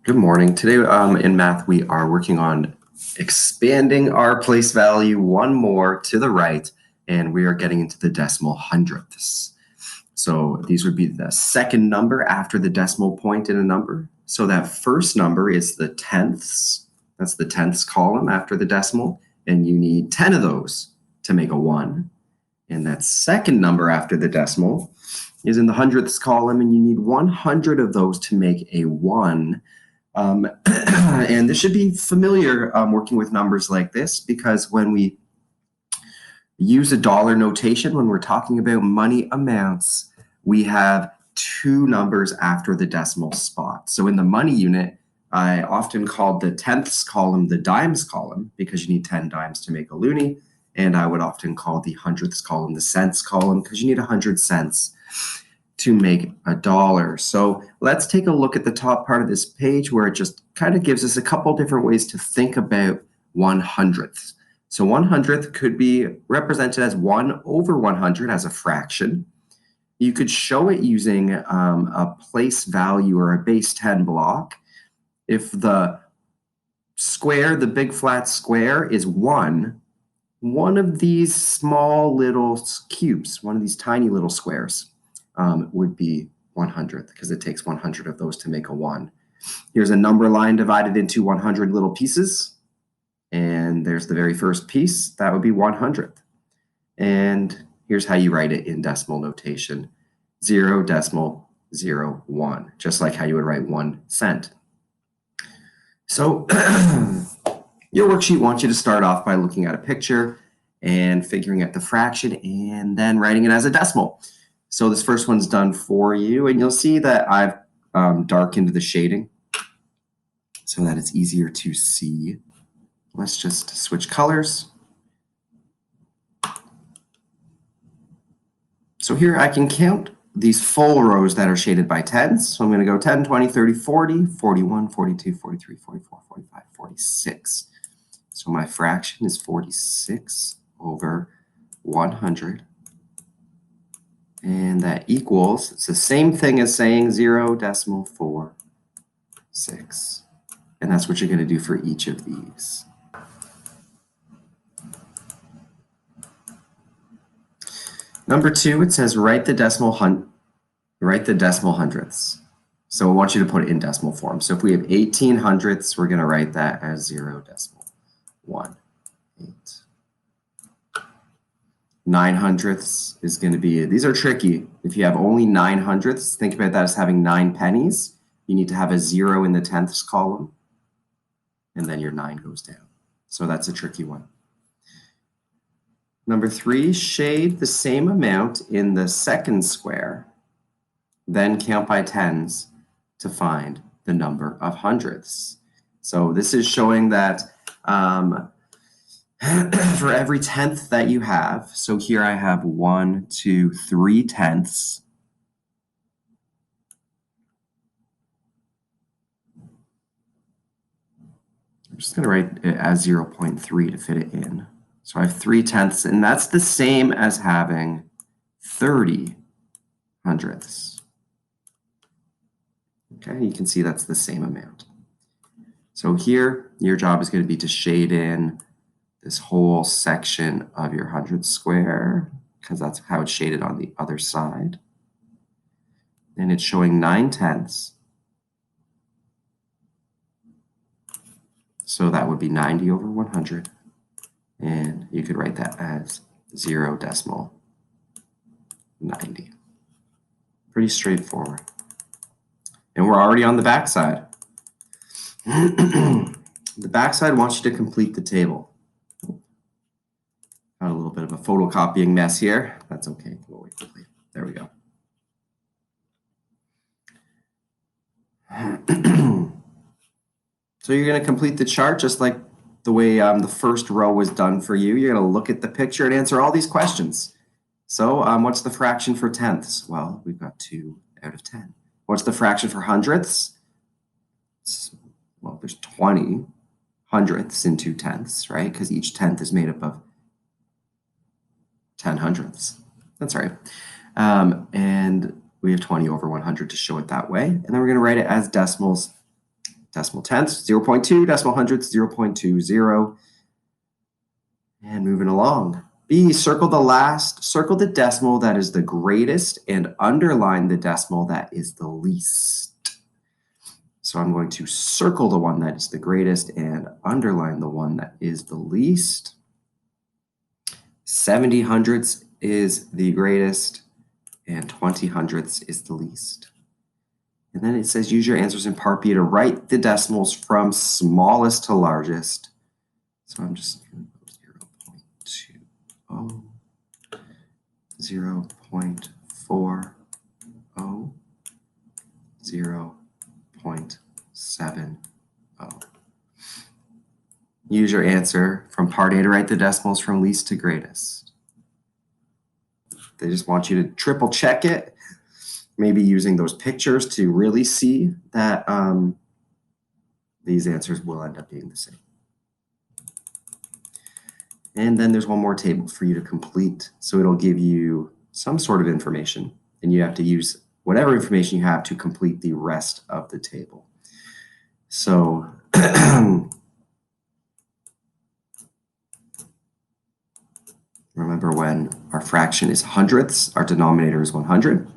Good morning. Today in math, we are working on expanding our place value one more to the right, and we are getting into the decimal hundredths. So these would be the second number after the decimal point in a number. So that first number is the tenths. That's the tenths column after the decimal, and you need 10 of those to make a 1. And that second number after the decimal is in the hundredths column, and you need 100 of those to make a 1. And this should be familiar working with numbers like this, because when we use a dollar notation, when we're talking about money amounts, we have two numbers after the decimal spot. So in the money unit, I often called the tenths column the dimes column because you need 10 dimes to make a loonie. And I would often call the hundredths column the cents column because you need 100 cents to make a dollar. So let's take a look at the top part of this page where it just kind of gives us a couple different ways to think about 1/100th. So 1/100th could be represented as 1 over 100 as a fraction. You could show it using a place value or a base 10 block. If the square, the big flat square, is 1, one of these small little cubes, one of these tiny little squares, would be 100th because it takes 100 of those to make a 1. Here's a number line divided into 100 little pieces. And there's the very first piece. That would be 100th. And here's how you write it in decimal notation. 0.01, just like how you would write 1 cent. So your worksheet wants you to start off by looking at a picture and figuring out the fraction and then writing it as a decimal. So this first one's done for you, and you'll see that I've darkened the shading so that it's easier to see. Let's just switch colors. So here I can count these full rows that are shaded by tens. So I'm going to go 10, 20, 30, 40, 41, 42, 43, 44, 45, 46. So my fraction is 46 over 100. And that equals, it's the same thing as saying 0.46. And that's what you're going to do for each of these. Number 2, it says write the decimal hundredths. So I want you to put it in decimal form. So if we have 18 hundredths, we're going to write that as 0.18. 9 hundredths is going to be, these are tricky. If you have only 9 hundredths, think about that as having 9 pennies. You need to have a 0 in the tenths column, and then your 9 goes down. So that's a tricky one. Number 3, shade the same amount in the second square, then count by tens to find the number of hundredths. So this is showing that for every tenth that you have, so here I have 1, 2, 3 tenths. I'm just going to write it as 0.3 to fit it in. So I have 3 tenths, and that's the same as having 30 hundredths. Okay, you can see that's the same amount. So here, your job is going to be to shade in this whole section of your hundredth square, because that's how it's shaded on the other side. And it's showing 9 tenths. So that would be 90 over 100. And you could write that as 0.90. Pretty straightforward. And we're already on the back side. The back side wants you to complete the table. Got a little bit of a photocopying mess here. That's okay. We'll wait quickly. There we go. So you're going to complete the chart just like the way the first row was done for you. You're going to look at the picture and answer all these questions. So what's the fraction for tenths? Well, we've got 2 out of 10. What's the fraction for hundredths? Well, there's 20 hundredths in 2 tenths, right? Because each tenth is made up of 10 hundredths. That's right. And we have 20 over 100 to show it that way. And then we're going to write it as decimals decimal tenths, 0.2, decimal hundredths, 0.20. And moving along. B, circle the decimal that is the greatest and underline the decimal that is the least. So I'm going to circle the one that is the greatest and underline the one that is the least. 70 hundredths is the greatest and 20 hundredths is the least. And then it says use your answers in part B to write the decimals from smallest to largest. So I'm just going to put 0.20, 0.40, 0.70. Use your answer from part A to write the decimals from least to greatest. They just want you to triple check it, maybe using those pictures to really see that these answers will end up being the same. And then there's one more table for you to complete. So it'll give you some sort of information, and you have to use whatever information you have to complete the rest of the table. So remember, when our fraction is hundredths, our denominator is 100.